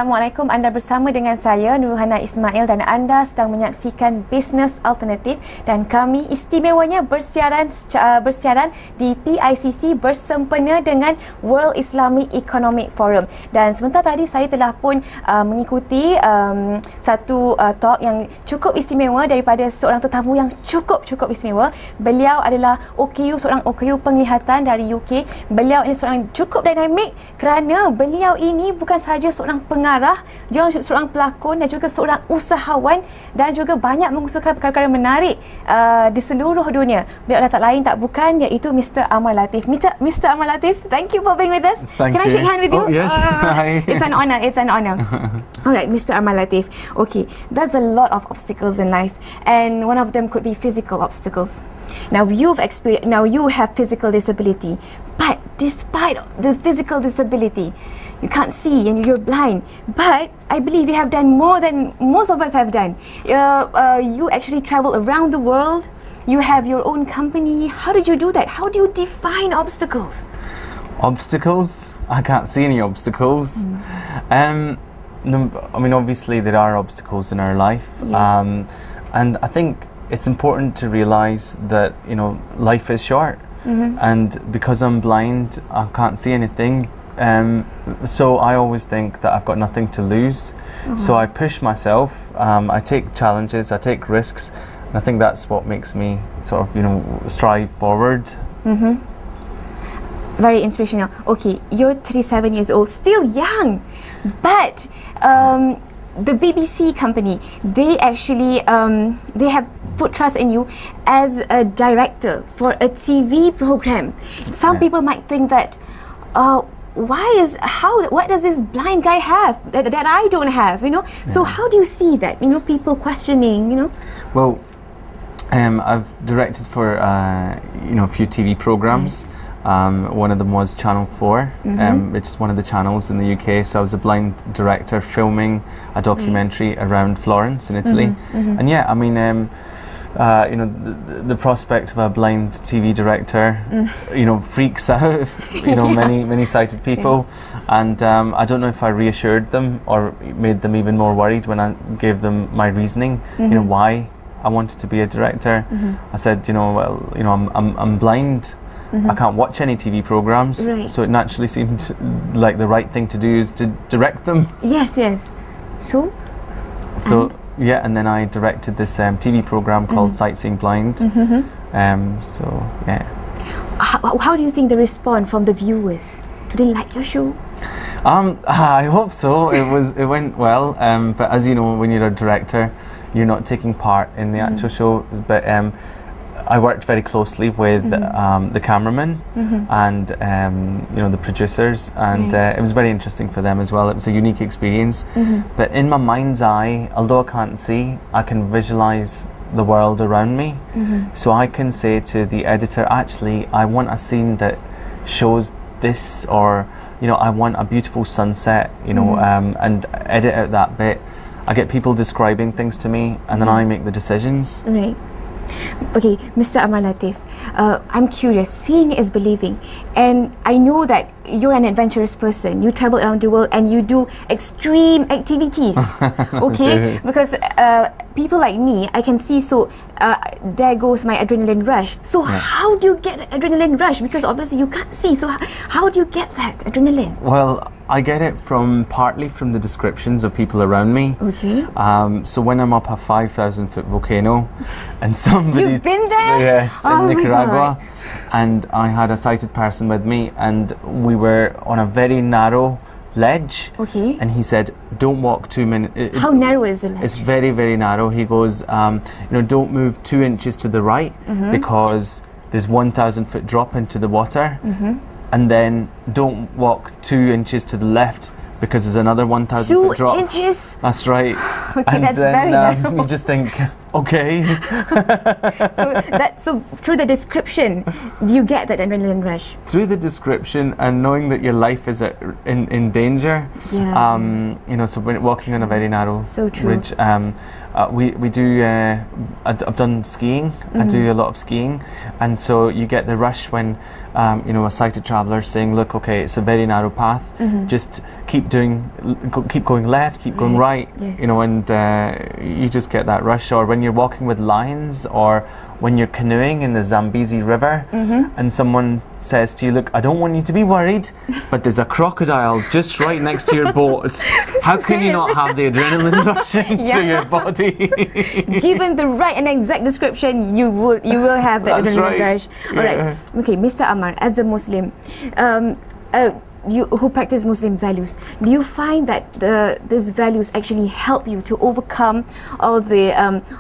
Assalamualaikum, anda bersama dengan saya Nurhana Ismail dan anda sedang menyaksikan Bisnes Alternatif dan kami istimewanya bersiaran di PICC bersempena dengan World Islamic Economic Forum. Dan sebentar tadi saya telah pun mengikuti satu talk yang cukup istimewa daripada seorang tetamu yang cukup istimewa. Beliau adalah seorang OKU penglihatan dari UK. Beliau ini seorang cukup dinamik kerana beliau ini bukan sahaja seorang pengarah, dia seorang pelakon dan juga seorang usahawan dan juga banyak mengusahakan perkara-perkara menarik di seluruh dunia. Beliau adalah tak lain tak bukan iaitu Mr. Amar Latif. Mr. Amar Latif, thank you for being with us. Thank Can you. I shake hand with you? Oh, yes. It's an honor. It's an honor. Alright, Mr. Amar Latif. Okay, there's a lot of obstacles in life and one of them could be physical obstacles. Now you have physical disability, but despite the physical disability, you can't see and you're blind, but I believe you have done more than most of us have done. You actually travel around the world. You have your own company. How did you do that? How do you define obstacles? Obstacles? I can't see any obstacles. No, I mean, obviously there are obstacles in our life, and I think it's important to realise that life is short, and because I'm blind, I can't see anything. So I always think that I've got nothing to lose. So I push myself. I take challenges. I take risks. And I think that's what makes me sort of strive forward. Very inspirational. Okay, you're 37 years old, still young, but the BBC company, they actually they have put trust in you as a director for a TV program. Some people might think that what does this blind guy have that I don't have, So how do you see that, people questioning, Well, I've directed for a few TV programs. One of them was Channel 4, which is one of the channels in the UK. So I was a blind director filming a documentary around Florence in Italy. And yeah, I mean, the prospect of a blind TV director, freaks out, many sighted people. And I don't know if I reassured them or made them even more worried when I gave them my reasoning, why I wanted to be a director. I said, I'm blind. I can't watch any TV programs, so it naturally seemed like the right thing to do is to direct them. Yes. So yeah, and then I directed this TV program called Sightseeing Blind. So yeah. How do you think the response from the viewers? Do they like your show? I hope so. It went well. But as you know, when you're a director, you're not taking part in the actual show. But I worked very closely with the cameraman and the producers, and it was very interesting for them as well. It was a unique experience. But in my mind's eye, although I can't see, I can visualize the world around me. So I can say to the editor, actually, I want a scene that shows this, or I want a beautiful sunset, and edit out that bit. I get people describing things to me, and then I make the decisions. Right. Okay, Mr. Amar Latif, I'm curious. Seeing is believing, and I know that you're an adventurous person. You travel around the world and you do extreme activities. Okay, because people like me, I can see. So there goes my adrenaline rush. So how do you get the adrenaline rush? Because obviously you can't see. So how do you get that adrenaline? Well, I get it partly from the descriptions of people around me. Okay. So when I'm up a 5,000-foot volcano, and somebody... You've been there? Yes, in Nicaragua. And I had a sighted person with me, and we were on a very narrow ledge. Okay. And he said, don't walk 2 minutes. How narrow is the ledge? It's very, very narrow. He goes, don't move 2 inches to the right because there's 1,000-foot drop into the water. And then don't walk 2 inches to the left because there's another 1,000-foot drop. 2 inches? That's right. Okay, and that's then very narrow. you just think, okay. So through the description, you get that adrenaline rush? Through the description and knowing that your life is in danger. Yeah. So when walking on a very narrow ridge. we do. I've done skiing. I do a lot of skiing, and so you get the rush when you know, a sighted traveller saying, "Look, okay, it's a very narrow path. Just keep going left, keep going right." Yes. You know, and you just get that rush. Or when you're walking with lions, or when you're canoeing in the Zambezi River, and someone says to you, "Look, I don't want you to be worried, but there's a crocodile just right next to your boat." How can you not have the adrenaline rushing through your body? Given the right and exact description, you will have that That's adrenaline right. rush. All right. Okay, Mr. Amar, as a Muslim, you who practice Muslim values, do you find that these values actually help you to overcome all the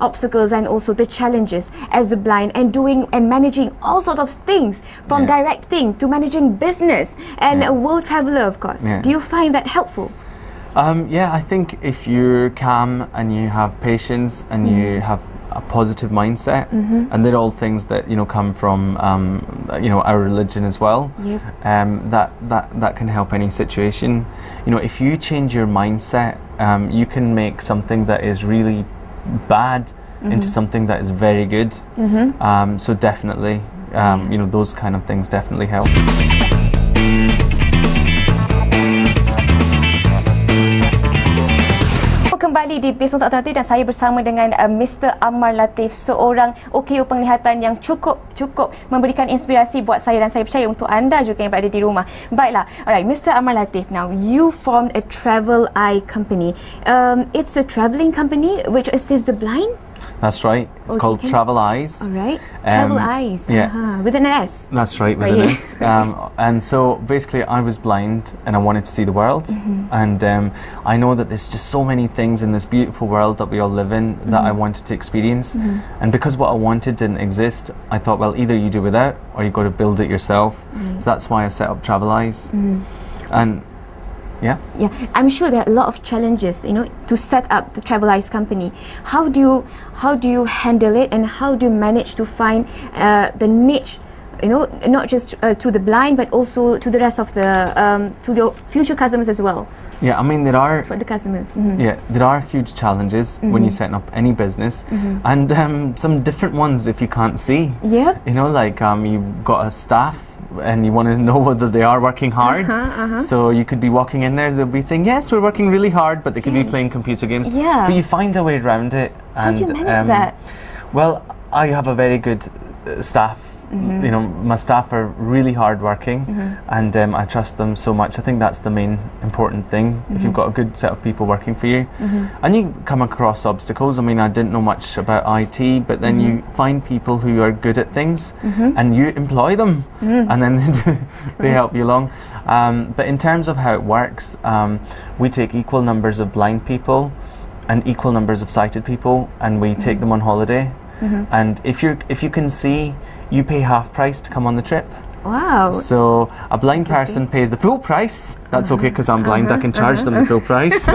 obstacles and also the challenges as a blind, and doing and managing all sorts of things, from directing to managing business and a world traveller, of course? Do you find that helpful? Yeah, I think if you're calm and you have patience and you have a positive mindset, and they're all things that, you know, come from you know, our religion as well. That can help any situation. You know, if you change your mindset, you can make something that is really bad into something that is very good. So definitely, you know, those kind of things definitely help. Kembali di Bisnes Alternatif, dan saya bersama dengan Mr. Amar Latif, seorang OKU penglihatan yang cukup memberikan inspirasi buat saya, dan saya percaya untuk anda juga yang berada di rumah. Baiklah, alright, Mr. Amar Latif, now you formed a travel eye company. It's a travelling company which assists the blind. That's right. It's called Travel Eyes. All right. Travel Eyes. Yeah. With an S. That's right, with an S. And so basically I was blind and I wanted to see the world. And I know that there's just so many things in this beautiful world that we all live in that I wanted to experience. And because what I wanted didn't exist, I thought, well, either you do without or you've got to build it yourself. So that's why I set up Travel Eyes. And yeah, I'm sure there are a lot of challenges, you know, to set up the Travel Eyes company. How do you handle it, and how do you manage to find the niche, you know, not just to the blind but also to the rest of the to your future customers as well? Yeah, I mean, there are for the customers. Yeah, there are huge challenges when you're setting up any business, and some different ones if you can't see. Yeah, you know, like you've got a staff and you want to know whether they are working hard. So you could be walking in there, they'll be saying, yes, we're working really hard, but they could be playing computer games. Yeah. But you find a way around it. How do you manage that? Well, I have a very good staff. You know, my staff are really hard working, and I trust them so much. I think that's the main important thing. If you've got a good set of people working for you, and you come across obstacles. I mean, I didn't know much about IT, but then you find people who are good at things, and you employ them, and then they help you along. But in terms of how it works, we take equal numbers of blind people and equal numbers of sighted people, and we take them on holiday. And if you can see, you pay half price to come on the trip. Wow. So a blind person pays the full price. That's okay, because I'm blind, I can charge them the full price.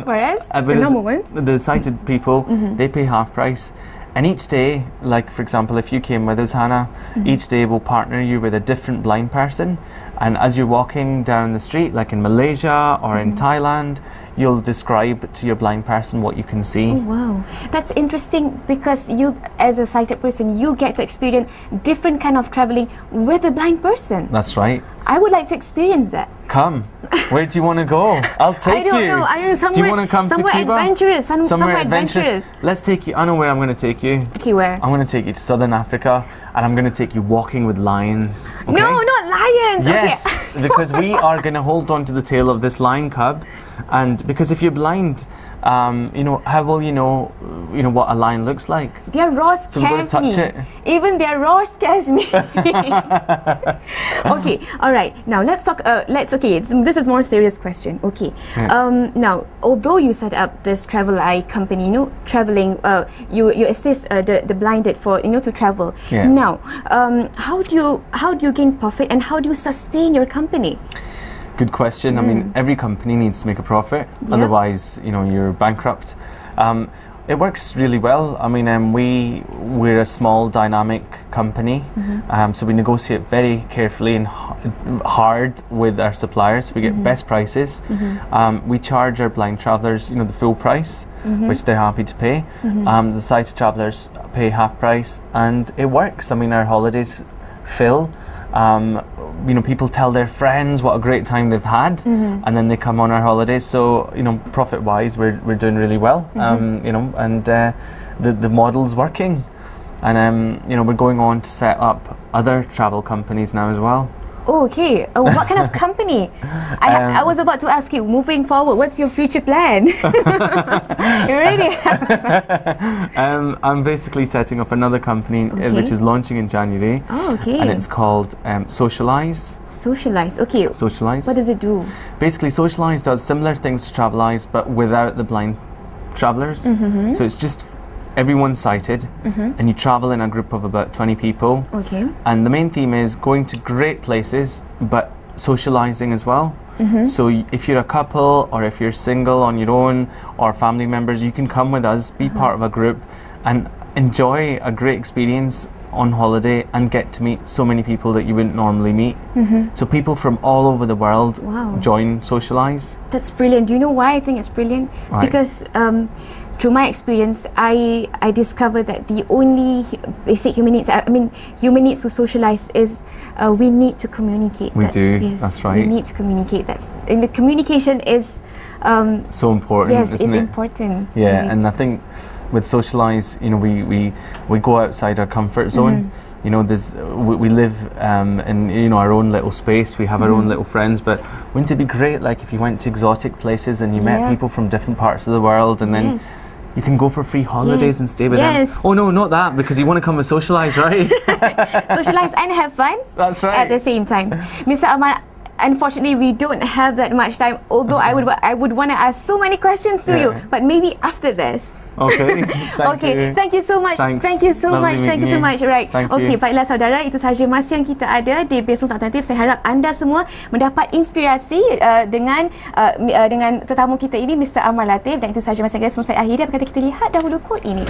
Whereas the normal ones, the sighted people, they pay half price. And each day, like for example, if you came with us, Hannah, each day we'll partner you with a different blind person. And as you're walking down the street, like in Malaysia or in Thailand, you'll describe to your blind person what you can see. Oh, wow, that's interesting, because you, as a sighted person, you get to experience different kind of traveling with a blind person. That's right. I would like to experience that. Come. Where do you want to go? I'll take you. I don't know. Somewhere, do you want to come to Cuba? Somewhere adventurous. Let's take you. I know where I'm going to take you. Okay, where? I'm going to take you to Southern Africa, and I'm going to take you walking with lions. Okay? No, not lions. Yes, okay. Because we are going to hold on to the tail of this lion cub, and because if you're blind, you know, how will you know what a lion looks like? Their roar scares me. Even their roar scares me. Okay, all right. Now let's talk. This is more serious question. Okay. Yeah. Now, although you set up this travel eye company, you know, traveling, you assist the blinded for to travel. Yeah. Now, how do you gain profit, and how do you sustain your company? Good question. I mean, every company needs to make a profit, otherwise, you're bankrupt. It works really well. I mean, we're a small dynamic company, so we negotiate very carefully and hard with our suppliers. We get best prices. We charge our blind travellers, the full price, which they're happy to pay. The sighted travellers pay half price, and it works. I mean, our holidays fill. People tell their friends what a great time they've had, and then they come on our holidays. So, profit-wise, we're doing really well. And the model's working, and we're going on to set up other travel companies now as well. Oh, okay. What kind of company? I was about to ask you, moving forward, what's your future plan? You really I'm basically setting up another company which is launching in January. Oh, okay. And it's called Socialize. Socialize, okay. Socialize. What does it do? Basically, Socialize does similar things to Travelize, but without the blind travellers. So it's just everyone's sighted, and you travel in a group of about 20 people. Okay. And the main theme is going to great places, but socializing as well. So if you're a couple, or if you're single on your own, or family members, you can come with us, be part of a group, and enjoy a great experience on holiday and get to meet so many people that you wouldn't normally meet. So people from all over the world join Socialize. That's brilliant. Do you know why I think it's brilliant? Right. Because through my experience, I discovered that the only basic human needs, human needs to socialize is we need to communicate. We do, yes, that's right. We need to communicate. And the communication is so important, yes, isn't it's it? important. Yeah, right. and I think with Socialize, we go outside our comfort zone. We live in our own little space. We have our own little friends, but wouldn't it be great, like, if you went to exotic places and you met people from different parts of the world, and then you can go for free holidays and stay with them? Oh no, not that, because you want to come and socialize, right? Socialize and have fun. That's right. At the same time, Mr. Amar. Unfortunately, we don't have that much time. Although I would want to ask so many questions to you, but maybe after this. Okay. Thank you so much. Thanks. Thank you so much. Thank you so much. Right. Okay, baiklah saudara, itu sahaja masa yang kita ada di Bisnes Alternatif. Saya harap anda semua mendapat inspirasi dengan tetamu kita ini, Mr. Amar Latif, dan itu sahaja masa yang saya akhiri. Apa kata kita lihat dahulu kod ini.